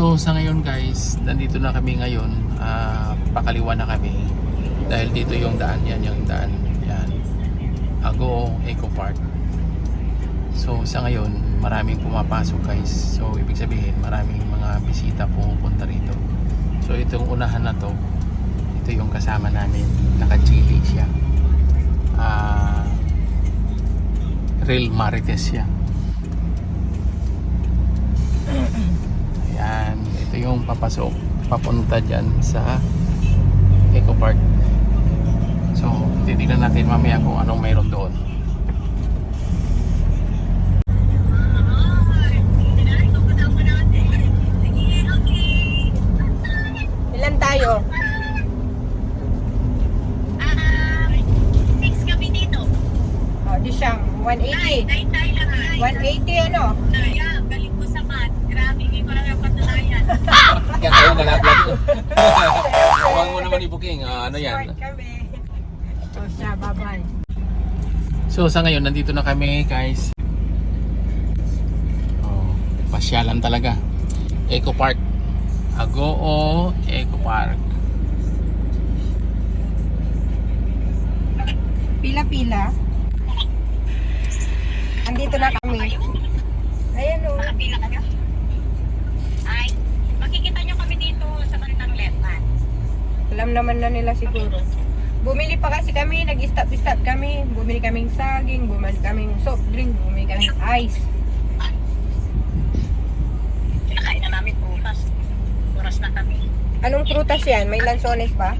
So sa ngayon guys, nandito na kami ngayon, pakaliwa na kami dahil dito yung daan, yan yung daan, yan, Agoo Eco Park. So sa ngayon maraming pumapasok guys, so ibig sabihin maraming mga bisita pumupunta rito. So itong unahan na to, ito yung kasama namin, naka-chili siya, Real Marites siya. Ayan, ito yung papasok papunta dyan sa Eco Park. So titignan natin mamaya kung anong mayroon doon. Ilan tayo? 6 kami dito. Di siyang 180. 180 ano? Galing ko sa mat. Grabe, hindi ko lang yung patunayan. Yan kayo nalaglag ko. Huwag mo naman i-booking. Ano yan? Smart kami. So siya, bye-bye. So sa ngayon nandito na kami guys. Pasyalan talaga. Eco Park. Agoo Eco Park. Pila-pila. Andito na kami. Ayan o. Nakapila kayo? Ay, makikita nyo kami dito sa bandang left hand. Alam naman na nila siguro. Bumili pa kasi kami, nag-stop kami. Bumili kaming saging, bumili kaming soft drink, bumili kaming ice. Kinakain na namin bukas. Oras na kami. Anong prutas yan? May lansones ba?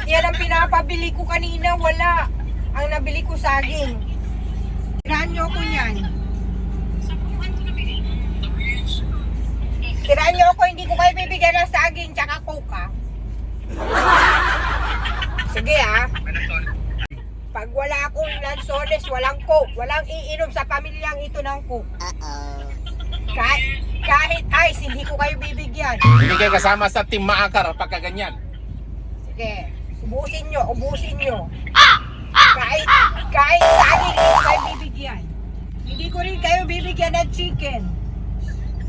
Yan ang pinapabili ko kanina, wala. Ang nabili ko saging. Tirahan nyo ako yan. Sa kuhan ko nabili. Tirahan nyo ako, hindi ko kayo bibigyan ng saging tsaka coke ha. Sige ha. Pag wala akong lansones, walang coke. Walang iinom sa pamilyang ito ng coke. Kahit ice, hindi ko kayo bibigyan. Hindi kayo kasama sa Team Maakar pagka ganyan. Sige, ubusin nyo. Kahit saging, hindi ko kayo bibigyan. Hindi ko rin kayo bibigyan ng chicken.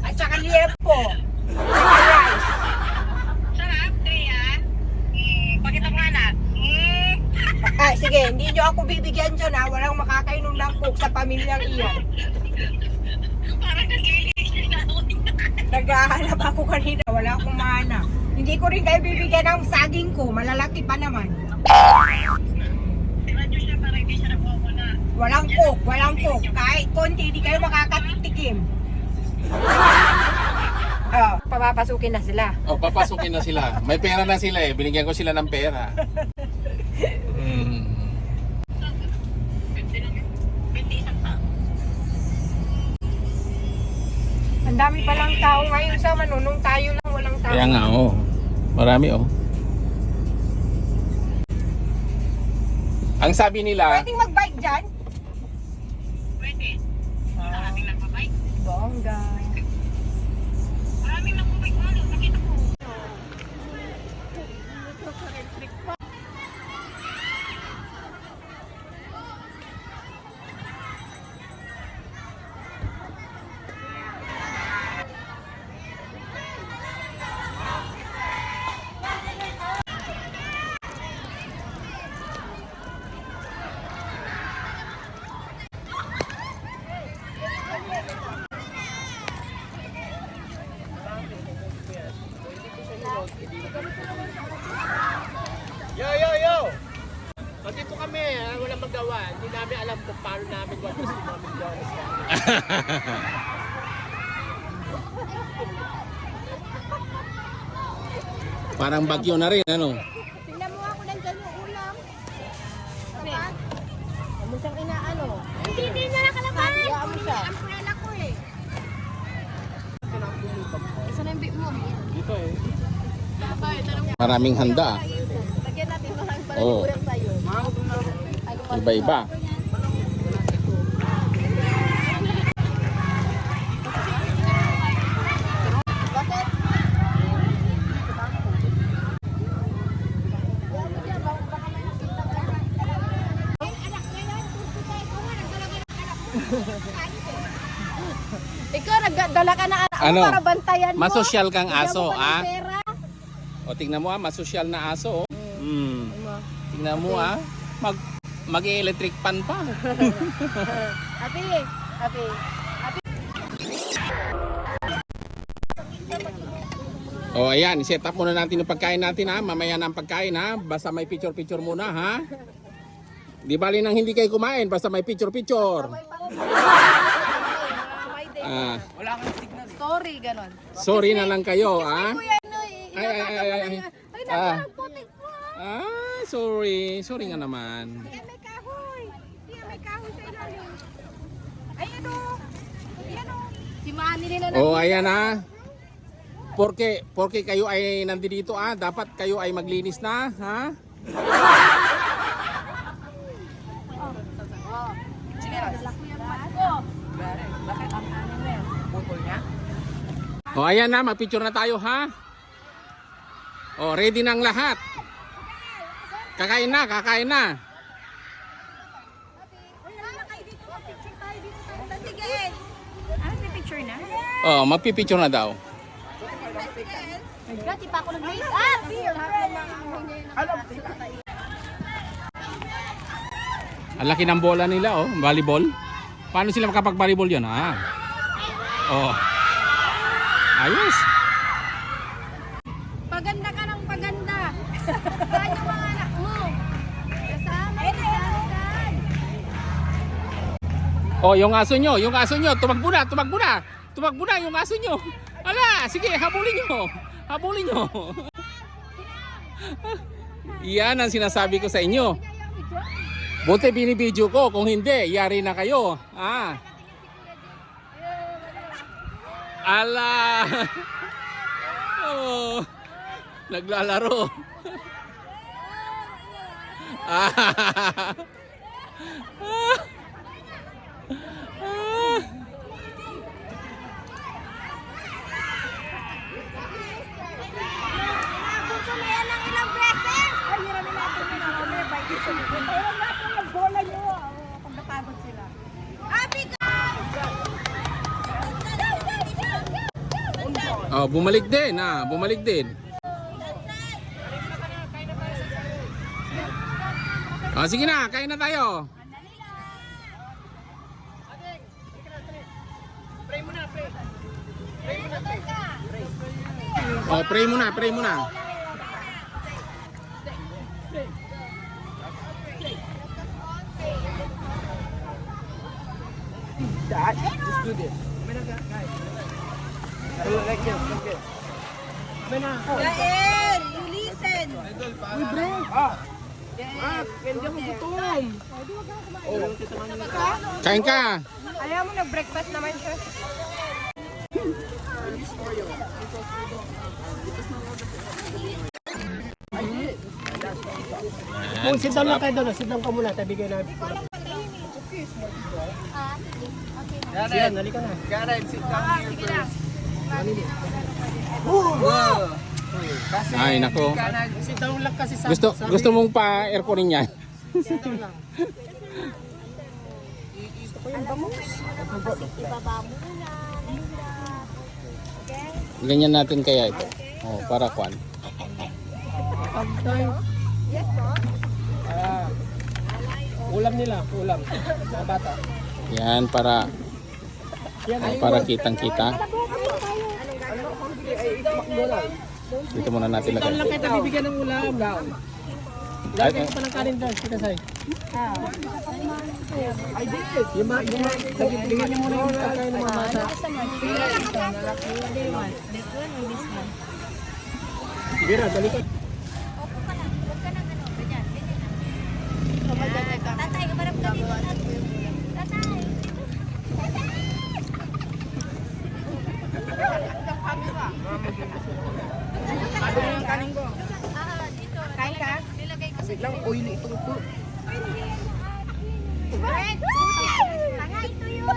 At saka liempo. At rice. Sarap, Tria. Pakita mo nga na. Sige, hindi nyo ako bibigyan dyan ha. Walang makakainom ng coke sa pamilyang iyan. Parang nag-iisip na ako. Naghahanap ako kanina, wala akong mahanap. Hindi ko rin kayo bibigyan ng saging ko, malalaki pa naman. Tingnan nyo siya para hindi siya nagwawala. Walang coke. Kahit konti, hindi kayo makakatikim. Papapasukin na sila. Papasukin na sila. May pera na sila eh. Binigyan ko sila ng pera. Ang dami palang tao ngayon sa manunong tayo lang walang tao. Kaya nga marami Ang sabi nila, Pwedeng mag-bike dyan? Pwede. Maraming nagbabay. Bongga. Maraming nagbabay. Ano? Nakita ko. Yo! Nandito kami, walang magawa. Hindi namin alam kung paano namin gawin si Mami Jones. parang bagyo na rin, ano? Tingnan mo ako nandyan yung ulam. Sapat. Ano siyang inaano? Hindi na nakalaban. Hayaan mo siya. Ang prela ko eh. Isa na yung bit mo. Dito eh. Maraming handa. Lagyan natin maraming pala Oo. kurang tayo. Iba-iba. Bakit? Ikaw, nagdala ka na Ano? para bantayan mo. Masosyal kang Bigyan aso, mo pa ng ah? pera. O, tingnan mo masosyal na aso. Tingnan mo mag-electric pan pa. Ate, ate. O, ayan, set up muna natin yung pagkain natin ha. Mamaya na ang pagkain ha. Basta may picture-picture muna ha. Di bali nang hindi kayo kumain, basta may picture-picture. Sorry, ganon. Sorry na lang kayo ha. Kuya, no, Ay. Ah. putik po. Sorry. Sorry nga naman. Yan may kahoy. Yan may kahoy sa ilalim. Ayan o. Ayan o. Si Manny nila na. Oh, ayan ha. Porque kayo ay nandito dapat kayo ay maglinis na, ha? Oh, ayan na, mag-picture na tayo, ha? Oh, ready na ang lahat. Kakain na. Oh, magpipicture na daw. Di pa ako nag-make up. Ang laki ng bola nila, oh, volleyball. Paano sila makapag-volleyball yun, ha? Oh. Ayos. Paganda ka ng paganda. Saan yung mga anak mo? Kasama, kasama. Oh, yung aso nyo, tumakbo na yung aso nyo. Ala, sige, habulin nyo. Yan ang sinasabi ko sa inyo. Buti binibidyo ko, kung hindi, yari na kayo. Ala. Oh, naglalaro. Kumayan ng ilang beses. Ay, hiramin natin yun. May bike sa likod. Ayun natin yung bola nyo. Pag napagod sila. Abi ka! Oh, bumalik din. Oh, sige na, kain na tayo. Oh, pray muna. Dad, let's do this. Like this. Gael, you listen. Hindi ako gutom. Kain ka. Ayaw mo nag-breakfast naman siya. Kung sit down lang kayo doon, sit down ka muna, tabi kayo na. Yan, halika na. Karen, sit down here first. Ay, nako. Sit down lang kasi sa... Gusto mong pa airconin yan? Sit down lang. Ganyan natin kaya ito. Oh, para kwan. Yes, po. Ulam nila, mga bata. Yan para kitang-kita. Dito muna natin Sit down lang lagay. kayo, bibigyan ng ulam. Lagay ko pa ng kanin doon, kita say. I did. Yung bigyan niyo muna yung pagkain ng mga bata. Sige na, dali ka. Tatay, kabarap ka dito. Tatay. Ano yung kanin ko? Dito. Kain ka? Nilagay ko sa Lang, oily itong po. tanga ito yun.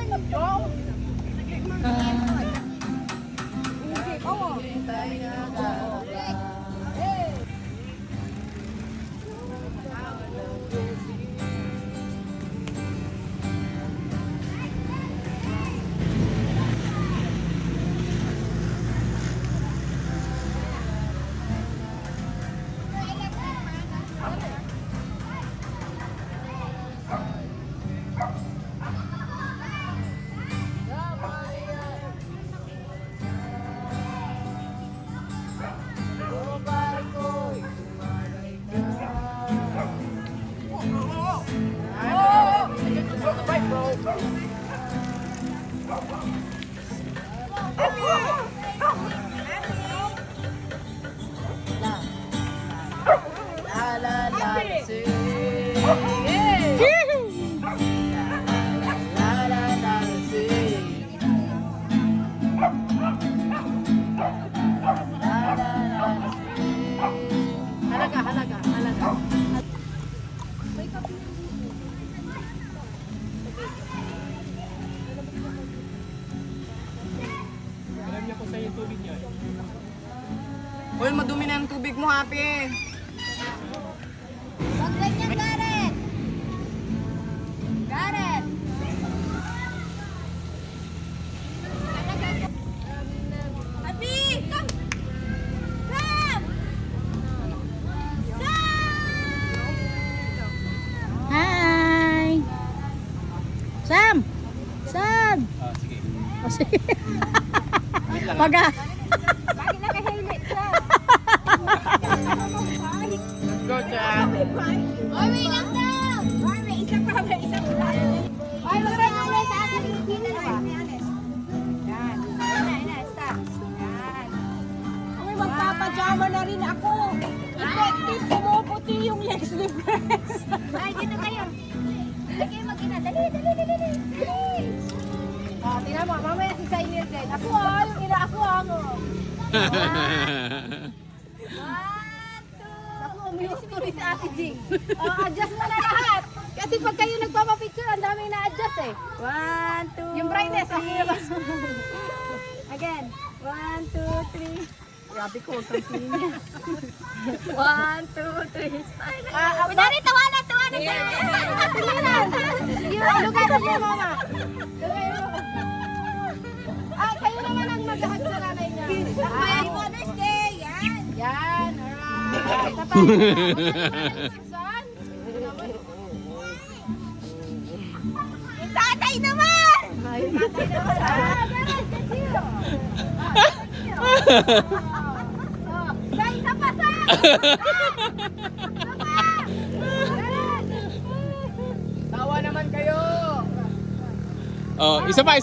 Alam niya kung saan yung tubig niya. Uy, madumi na ang tubig mo, Happy. Huwag ganyan, Gareth! Gareth! Abi! Come! Come! Hi! Sam! Sam! Sige. O sige. Paga. Bakit naka-helmet ka? Go, Sam. Oy, wait lang daw! Oy, may isa pa, may isa pa. Oy, wag rin ulit sa akin. Yan. Yan na, stop. Yan. Uy, magpapajama na rin ako. Effective, pumuputi yung legs ni Press. Ay, dito kayo. Dali kayo mag-ina. Dali. Oh, tingnan mo, mamaya si Sailor din. Ako yung ina ako mo. Ako, umiwas tuloy sa Ate Jing. Adjust mo na lahat. Kasi pag kayo nagpapapicture, ang daming na-adjust eh. 1, 2, Yung brightness, ang hirap. Again. 1, 2, 3. Grabe ko, kampinin niya. 1, 2, 3. Kunyari, tawanan. Lugar na niya, mama. Kayo naman ang maghahag sa nanay niya. Happy Mother's Day! Yan, alright. Isa pa. Yung tatay naman! Yung tatay naman. Isa pa sa! Tawa naman kayo. Oh, isa pa.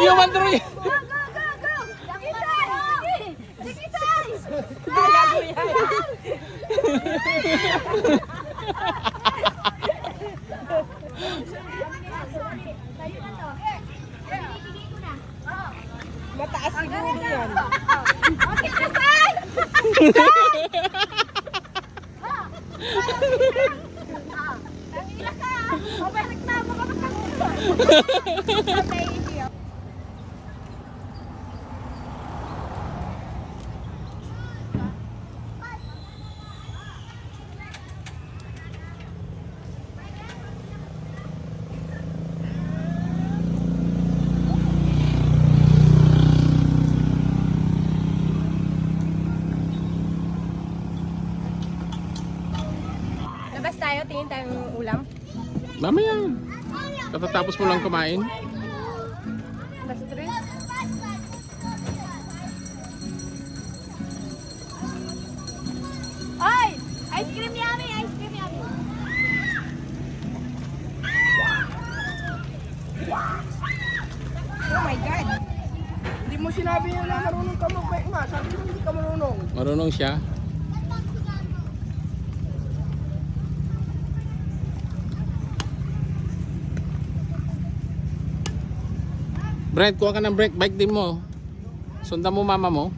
Yung mandro niya. Mataas siguro yan. Labas tayo, tingin tayo ng ulam. Mamaya. Katatapos mo lang kumain. Basta rin. Ay! Ice cream yummy! Oh my God. Hindi mo sinabi niya na marunong ka mag-bike ma. Sabi mo hindi ka marunong. Marunong siya. Brent, kuha ka ng brake bike din mo. Sundan mo mama mo.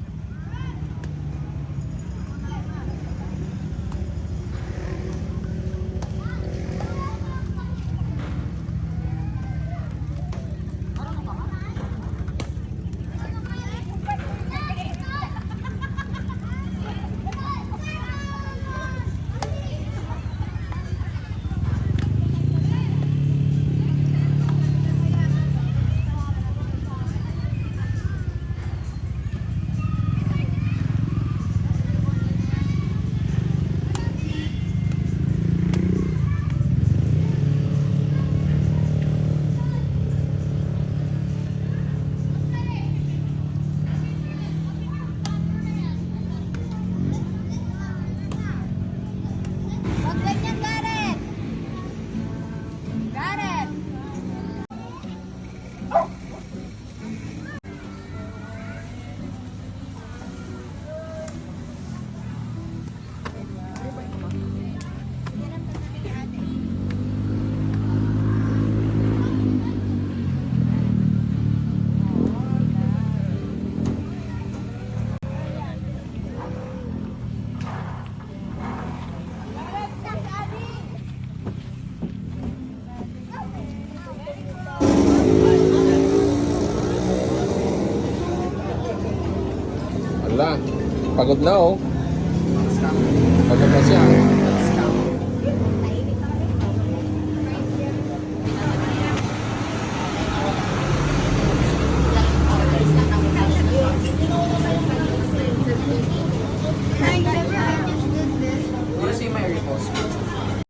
Pagod na oh. Pagod na siya.